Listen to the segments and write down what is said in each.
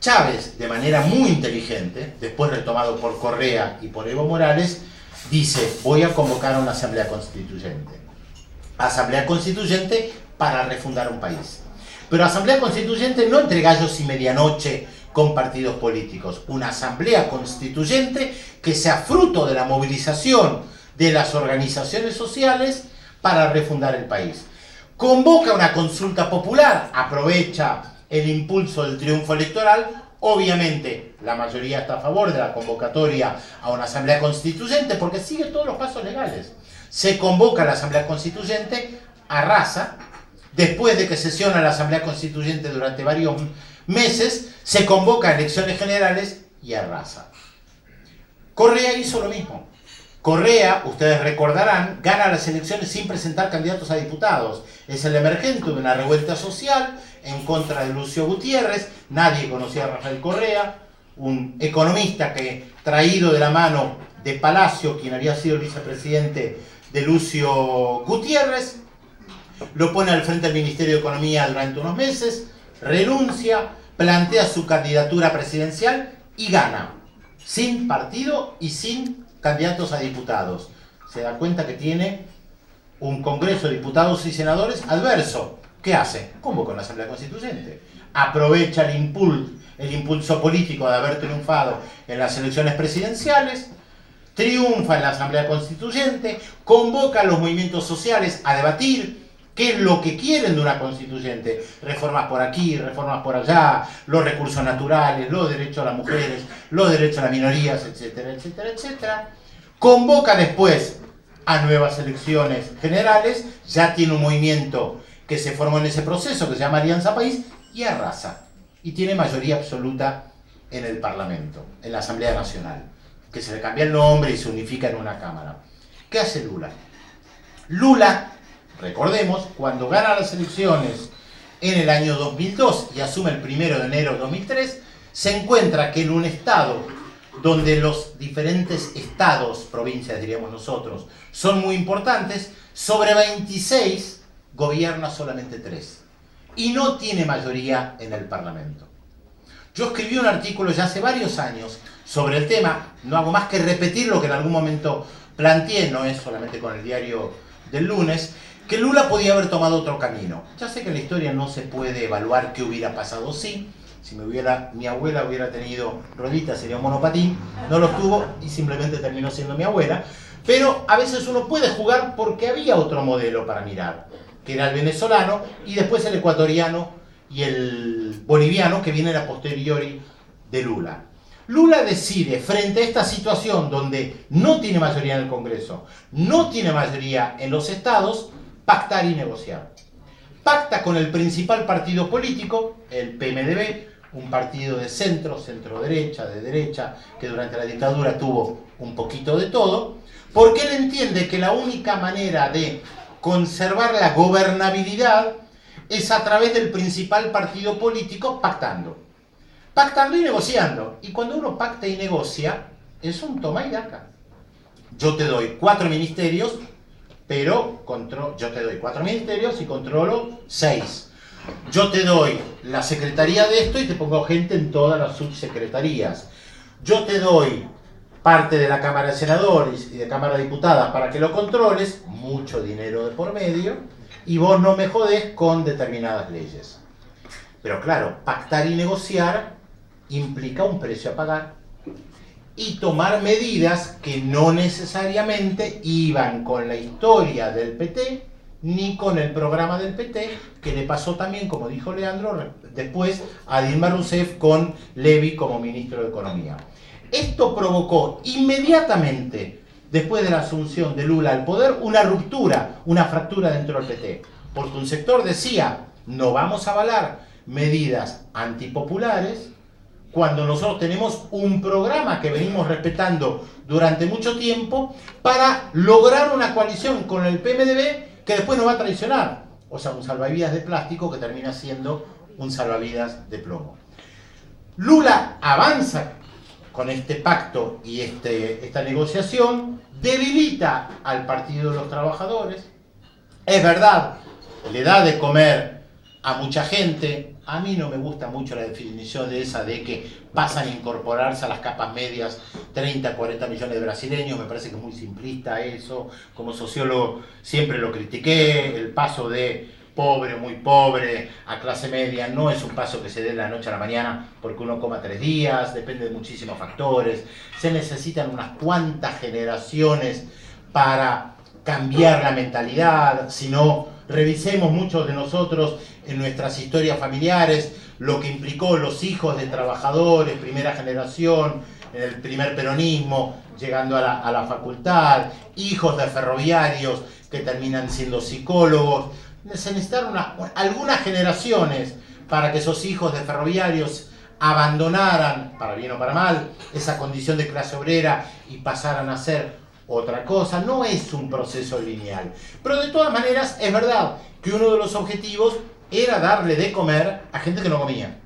Chávez, de manera muy inteligente, después retomado por Correa y por Evo Morales, dice: voy a convocar a una asamblea constituyente. Asamblea constituyente para refundar un país. Pero asamblea constituyente no entre gallos y medianoche con partidos políticos. Una asamblea constituyente que sea fruto de la movilización de las organizaciones sociales para refundar el país. Convoca una consulta popular, aprovecha el impulso del triunfo electoral. Obviamente la mayoría está a favor de la convocatoria a una asamblea constituyente porque sigue todos los pasos legales. Se convoca a la asamblea constituyente, arrasa. Después de que sesiona la asamblea constituyente durante varios meses, se convoca a elecciones generales y arrasa. Correa hizo lo mismo. Correa, ustedes recordarán, gana las elecciones sin presentar candidatos a diputados. Es el emergente de una revuelta social en contra de Lucio Gutiérrez. Nadie conocía a Rafael Correa, un economista que, traído de la mano de Palacio, quien había sido el vicepresidente de Lucio Gutiérrez, lo pone al frente del Ministerio de Economía durante unos meses, renuncia, plantea su candidatura presidencial y gana, sin partido y sin candidatos a diputados. Se da cuenta que tiene un Congreso de Diputados y Senadores adverso. ¿Qué hace? Convoca una Asamblea Constituyente. Aprovecha el impulso político de haber triunfado en las elecciones presidenciales, triunfa en la Asamblea Constituyente, convoca a los movimientos sociales a debatir qué es lo que quieren de una constituyente. Reformas por aquí, reformas por allá, los recursos naturales, los derechos a las mujeres, los derechos a las minorías, etcétera, etcétera, etcétera. Convoca después a nuevas elecciones generales, ya tiene un movimiento que se formó en ese proceso, que se llama Alianza País, y arrasa. Y tiene mayoría absoluta en el Parlamento, en la Asamblea Nacional, que se le cambia el nombre y se unifica en una Cámara. ¿Qué hace Lula? Lula, recordemos, cuando gana las elecciones en el año 2002 y asume el 1 de enero de 2003, se encuentra que en un estado donde los diferentes estados, provincias diríamos nosotros, son muy importantes, sobre 26 gobierna solamente 3 y no tiene mayoría en el Parlamento. Yo escribí un artículo ya hace varios años sobre el tema, no hago más que repetir lo que en algún momento planteé, no es solamente con el diario del lunes, que Lula podía haber tomado otro camino. Ya sé que en la historia no se puede evaluar qué hubiera pasado si mi abuela hubiera tenido rueditas, sería un monopatín, no los tuvo y simplemente terminó siendo mi abuela, pero a veces uno puede jugar porque había otro modelo para mirar, que era el venezolano y después el ecuatoriano y el boliviano que vienen a posteriori de Lula. Lula decide, frente a esta situación donde no tiene mayoría en el Congreso, no tiene mayoría en los estados, pactar y negociar. Pacta con el principal partido político, el PMDB, un partido de centro, centro-derecha, de derecha, que durante la dictadura tuvo un poquito de todo, porque él entiende que la única manera de conservar la gobernabilidad es a través del principal partido político pactando. Pactando y negociando. Y cuando uno pacta y negocia, es un toma y daca. Yo te doy 4 ministerios, pero yo te doy 4 ministerios y controlo 6. Yo te doy la secretaría de esto y te pongo gente en todas las subsecretarías. Yo te doy parte de la Cámara de Senadores y de Cámara de Diputadas para que lo controles, mucho dinero de por medio, y vos no me jodés con determinadas leyes. Pero claro, pactar y negociar implica un precio a pagar y tomar medidas que no necesariamente iban con la historia del PT ni con el programa del PT, que le pasó también, como dijo Leandro, después a Dilma Rousseff con Levy como ministro de Economía. Esto provocó inmediatamente, después de la asunción de Lula al poder, una ruptura, una fractura dentro del PT, porque un sector decía, no vamos a avalar medidas antipopulares, cuando nosotros tenemos un programa que venimos respetando durante mucho tiempo para lograr una coalición con el PMDB que después nos va a traicionar. O sea, un salvavidas de plástico que termina siendo un salvavidas de plomo. Lula avanza con este pacto y esta negociación, debilita al Partido de los Trabajadores. Es verdad, le da de comer a mucha gente. A mí no me gusta mucho la definición de esa de que pasan a incorporarse a las capas medias 30, 40 millones de brasileños. Me parece que es muy simplista eso. Como sociólogo siempre lo critiqué. El paso de pobre, muy pobre, a clase media no es un paso que se dé de la noche a la mañana porque uno coma 3 días, depende de muchísimos factores. Se necesitan unas cuantas generaciones para cambiar la mentalidad. Si no, revisemos muchos de nosotros en nuestras historias familiares lo que implicó los hijos de trabajadores, primera generación, en el primer peronismo, llegando a la facultad, hijos de ferroviarios que terminan siendo psicólogos. Se necesitaron algunas generaciones para que esos hijos de ferroviarios abandonaran, para bien o para mal, esa condición de clase obrera y pasaran a ser otra cosa. No es un proceso lineal. Pero de todas maneras es verdad que uno de los objetivos era darle de comer a gente que no comía.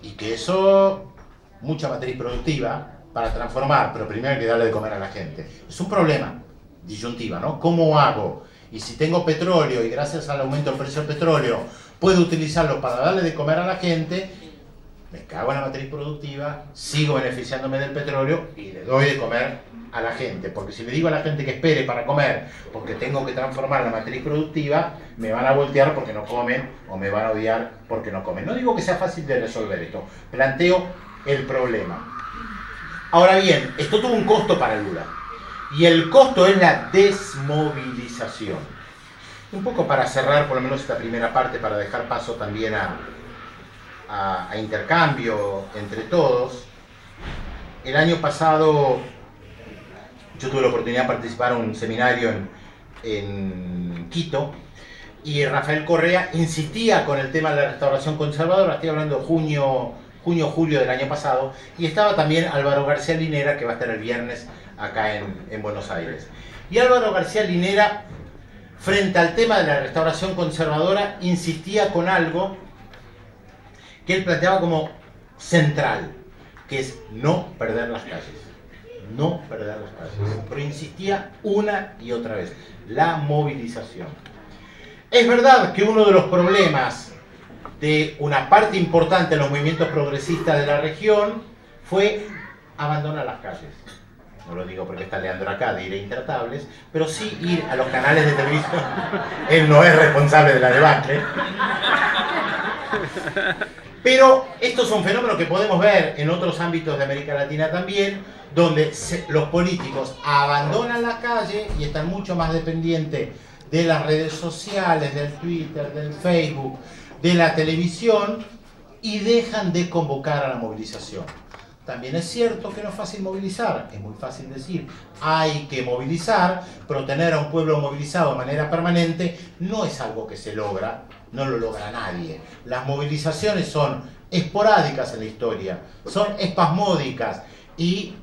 Y que eso, mucha matriz productiva para transformar, pero primero hay que darle de comer a la gente. Es un problema, disyuntiva, ¿no? ¿Cómo hago? Y si tengo petróleo y gracias al aumento del precio del petróleo puedo utilizarlo para darle de comer a la gente, me cago en la matriz productiva, sigo beneficiándome del petróleo y le doy de comer a la gente. Porque si le digo a la gente que espere para comer porque tengo que transformar la matriz productiva, me van a voltear porque no comen o me van a odiar porque no comen. No digo que sea fácil de resolver esto, planteo el problema. Ahora bien, esto tuvo un costo para Lula. Y el costo es la desmovilización. Un poco para cerrar por lo menos esta primera parte, para dejar paso también a intercambio entre todos. El año pasado yo tuve la oportunidad de participar en un seminario en Quito y Rafael Correa insistía con el tema de la restauración conservadora. Estoy hablando de junio, julio del año pasado, y estaba también Álvaro García Linera, que va a estar el viernes acá en Buenos Aires. Y Álvaro García Linera, frente al tema de la restauración conservadora, insistía con algo que él planteaba como central, que es no perder las calles. No perder las calles. Pero insistía una y otra vez, la movilización. Es verdad que uno de los problemas de una parte importante de los movimientos progresistas de la región fue abandonar las calles. No lo digo porque está Leandro acá de ir a Intratables, pero sí ir a los canales de televisión. Él no es responsable de la debacle. Pero esto es un fenómeno que podemos ver en otros ámbitos de América Latina también, donde los políticos abandonan la calle y están mucho más dependientes de las redes sociales, del Twitter, del Facebook, de la televisión, y dejan de convocar a la movilización. También es cierto que no es fácil movilizar, es muy fácil decir hay que movilizar, pero tener a un pueblo movilizado de manera permanente no es algo que se logra, no lo logra nadie. Las movilizaciones son esporádicas en la historia, son espasmódicas, y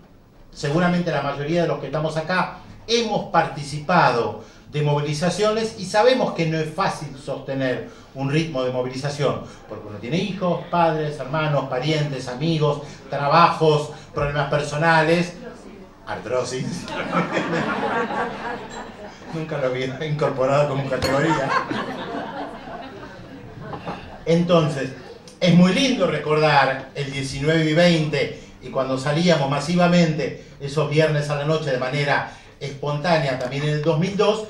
seguramente la mayoría de los que estamos acá hemos participado de movilizaciones y sabemos que no es fácil sostener un ritmo de movilización, porque uno tiene hijos, padres, hermanos, parientes, amigos, trabajos, problemas personales, artrosis. Nunca lo había incorporado como categoría. Entonces, es muy lindo recordar el 19 y 20 y cuando salíamos masivamente esos viernes a la noche de manera espontánea también en el 2002,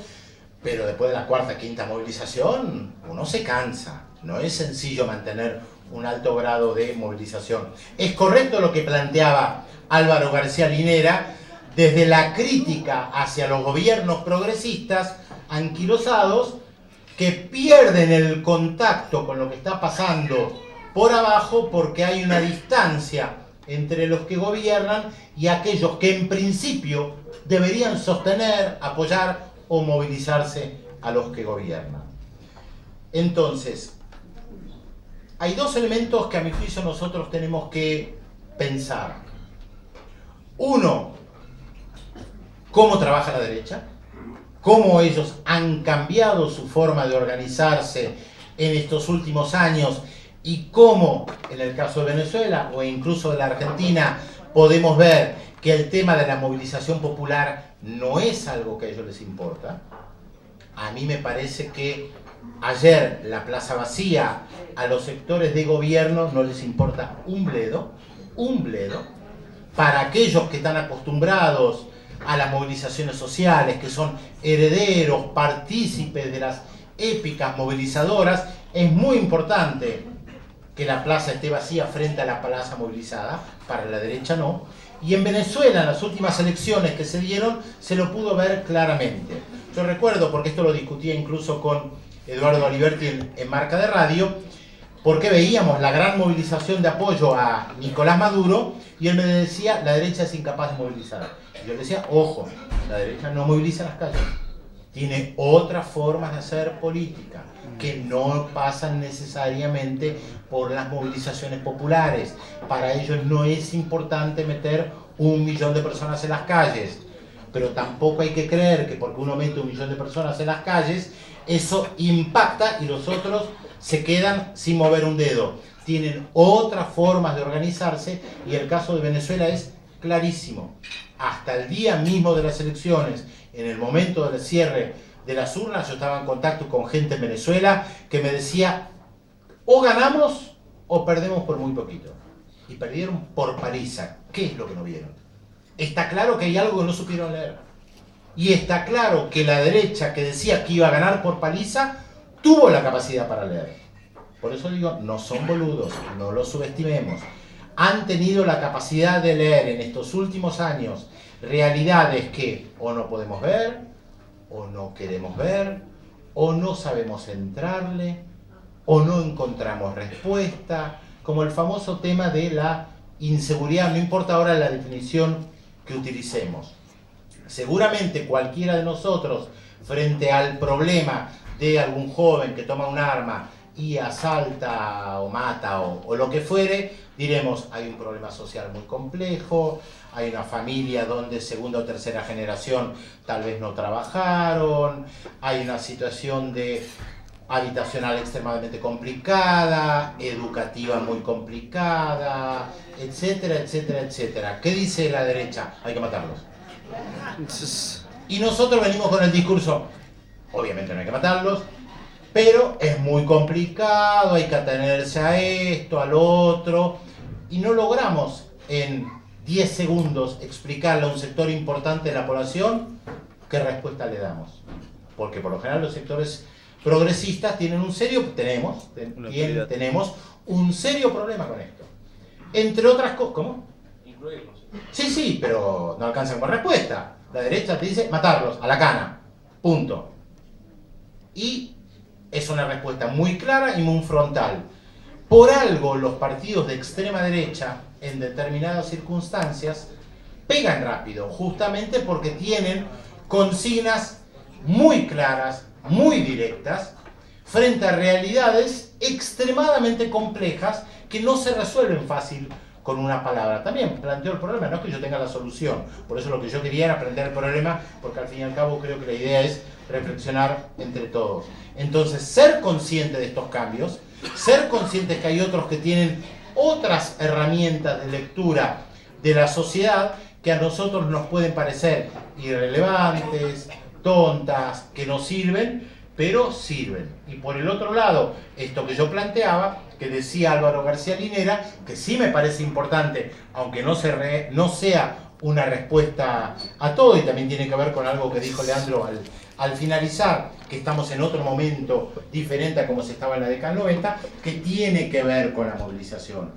pero después de la cuarta, quinta movilización, uno se cansa. No es sencillo mantener un alto grado de movilización. Es correcto lo que planteaba Álvaro García Linera desde la crítica hacia los gobiernos progresistas anquilosados que pierden el contacto con lo que está pasando por abajo porque hay una distancia entre los que gobiernan y aquellos que en principio deberían sostener, apoyar o movilizarse a los que gobiernan. Entonces, hay dos elementos que a mi juicio nosotros tenemos que pensar. Uno, cómo trabaja la derecha, cómo ellos han cambiado su forma de organizarse en estos últimos años y cómo, en el caso de Venezuela o incluso de la Argentina, podemos ver que el tema de la movilización popular no es algo que a ellos les importa. A mí me parece que Ayer la plaza vacía, a los sectores de gobierno no les importa un bledo. Para aquellos que están acostumbrados a las movilizaciones sociales, que son herederos, partícipes de las épicas movilizadoras, es muy importante que la plaza esté vacía frente a la plaza movilizada, para la derecha no. Y en Venezuela, en las últimas elecciones que se dieron, se lo pudo ver claramente. Yo recuerdo, porque esto lo discutía incluso con Eduardo Aliberti en Marca de Radio, porque veíamos la gran movilización de apoyo a Nicolás Maduro, y él me decía, la derecha es incapaz de movilizar. Y yo le decía, ojo, la derecha no moviliza en las calles. Tiene otras formas de hacer política, que no pasan necesariamente por las movilizaciones populares. Para ellos no es importante meter 1 millón de personas en las calles, pero tampoco hay que creer que porque uno mete 1 millón de personas en las calles, eso impacta y los otros se quedan sin mover un dedo. Tienen otras formas de organizarse, y el caso de Venezuela es clarísimo. Hasta el día mismo de las elecciones, en el momento del cierre de las urnas, yo estaba en contacto con gente en Venezuela que me decía, o ganamos o perdemos por muy poquito. Y perdieron por paliza. ¿Qué es lo que no vieron? Está claro que hay algo que no supieron leer. Y está claro que la derecha, que decía que iba a ganar por paliza, tuvo la capacidad para leer. Por eso digo, no son boludos, no los subestimemos. Han tenido la capacidad de leer en estos últimos años realidades que o no podemos ver, o no queremos ver, o no sabemos entrarle, o no encontramos respuesta, como el famoso tema de la inseguridad, no importa ahora la definición que utilicemos. Seguramente cualquiera de nosotros, frente al problema de algún joven que toma un arma y asalta o mata o lo que fuere, diremos, hay un problema social muy complejo, hay una familia donde segunda o tercera generación tal vez no trabajaron, hay una situación de habitacional extremadamente complicada, educativa muy complicada, etcétera, etcétera, etcétera. ¿Qué dice la derecha? Hay que matarlos. Y nosotros venimos con el discurso, obviamente no hay que matarlos, pero es muy complicado, hay que atenerse a esto, al otro, y no logramos en 10 segundos explicarle a un sector importante de la población qué respuesta le damos. Porque por lo general los sectores progresistas tienen un serio, tenemos un serio problema con esto. Entre otras cosas, ¿cómo? Incluirlos. Sí, pero no alcanzan con respuesta. La derecha te dice matarlos, a la cana, punto. Y es una respuesta muy clara y muy frontal. Por algo los partidos de extrema derecha, en determinadas circunstancias, pegan rápido, justamente porque tienen consignas muy claras, muy directas, frente a realidades extremadamente complejas que no se resuelven fácil con una palabra. También planteo el problema, no es que yo tenga la solución, por eso lo que yo quería era plantear el problema, porque al fin y al cabo creo que la idea es reflexionar entre todos. Entonces, ser consciente de estos cambios, ser conscientes que hay otros que tienen otras herramientas de lectura de la sociedad que a nosotros nos pueden parecer irrelevantes, tontas, que no sirven, pero sirven. Y por el otro lado, esto que yo planteaba, que decía Álvaro García Linera, que sí me parece importante, aunque no sea una respuesta a todo, y también tiene que ver con algo que dijo Leandro al finalizar, que estamos en otro momento diferente a como se estaba en la década del 90, que tiene que ver con la movilización.